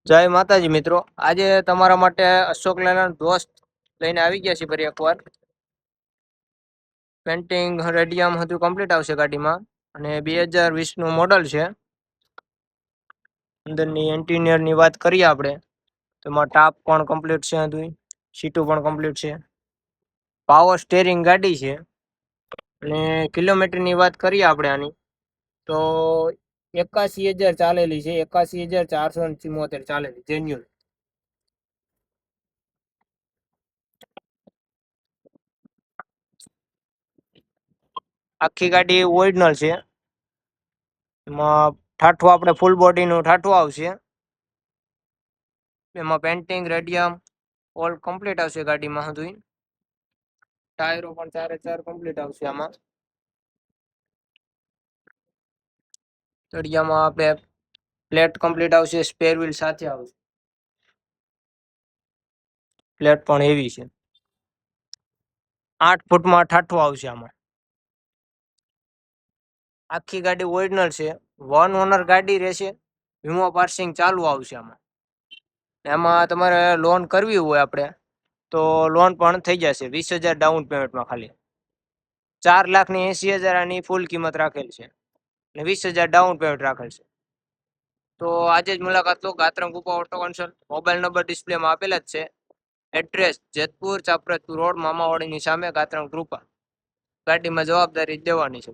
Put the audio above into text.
જય માતાજી મિત્રો, આજે તમારા માટે અશોક લેલેન્ડ દોસ્ત લઈને આવી ગયા છે. ફરી એકવાર પેન્ટિંગ રેડિયમ હતું કમ્પ્લીટ આવશે ગાડીમાં અને 2020 નું મોડલ છે. અંદરની ઇન્ટિરિયરની વાત કરીએ આપણે તો એમાં ટાપ પણ કમ્પ્લીટ છે, હતું સીટું પણ કમ્પ્લીટ છે, પાવર સ્ટેરિંગ ગાડી છે. અને કિલોમીટરની વાત કરીએ આપણે આની તો 81,000 ચાલેલી છે. 81,474 ચાલેલી જેન્યુઅલ. આખી ગાડી ઓરિજિનલ છે. એમાં ઠાઠું આપણે ફૂલ બોડીનું ઠાઠું આવશે. એમાં પેન્ટિંગ રેડિયમ ઓલ કમ્પ્લીટ આવશે ગાડીમાં. હતું ટાયરો પણ 4 કમ્પ્લીટ આવશે. આમાં તળિયામાં આપણે પ્લેટ કમ્પ્લીટ આવશે, સ્પેર વ્હીલ સાથે આવશે. પ્લેટ પણ એવી છે. 8 ફૂટમાં ઠાઠું આવશે. આમાં આખી ગાડી ઓરિજિનલ છે. 1 ઓનર ગાડી રહેશે. વીમો પાર્સિંગ ચાલુ આવશે. એમાં તમારે લોન કરવી હોય આપણે તો લોન પણ થઈ જશે 20,000 ડાઉન પેમેન્ટમાં. ખાલી 4,80,000 આની ફૂલ કિંમત રાખેલ છે અને 20,000 ડાઉન પેમેન્ટ રાખેલ છે. તો આજે જ મુલાકાત લો. ગાત્રમ કૃપા ઓટો કન્સલ્ટ. મોબાઈલ નંબર ડિસ્પ્લેમાં આપેલા જ છે. એડ્રેસ જેતપુર ચાપરતપુર રોડ, મામાવાડીની સામે, ગાત્રમ કૃપા. ગાડીમાં જવાબદારી દેવાની છે.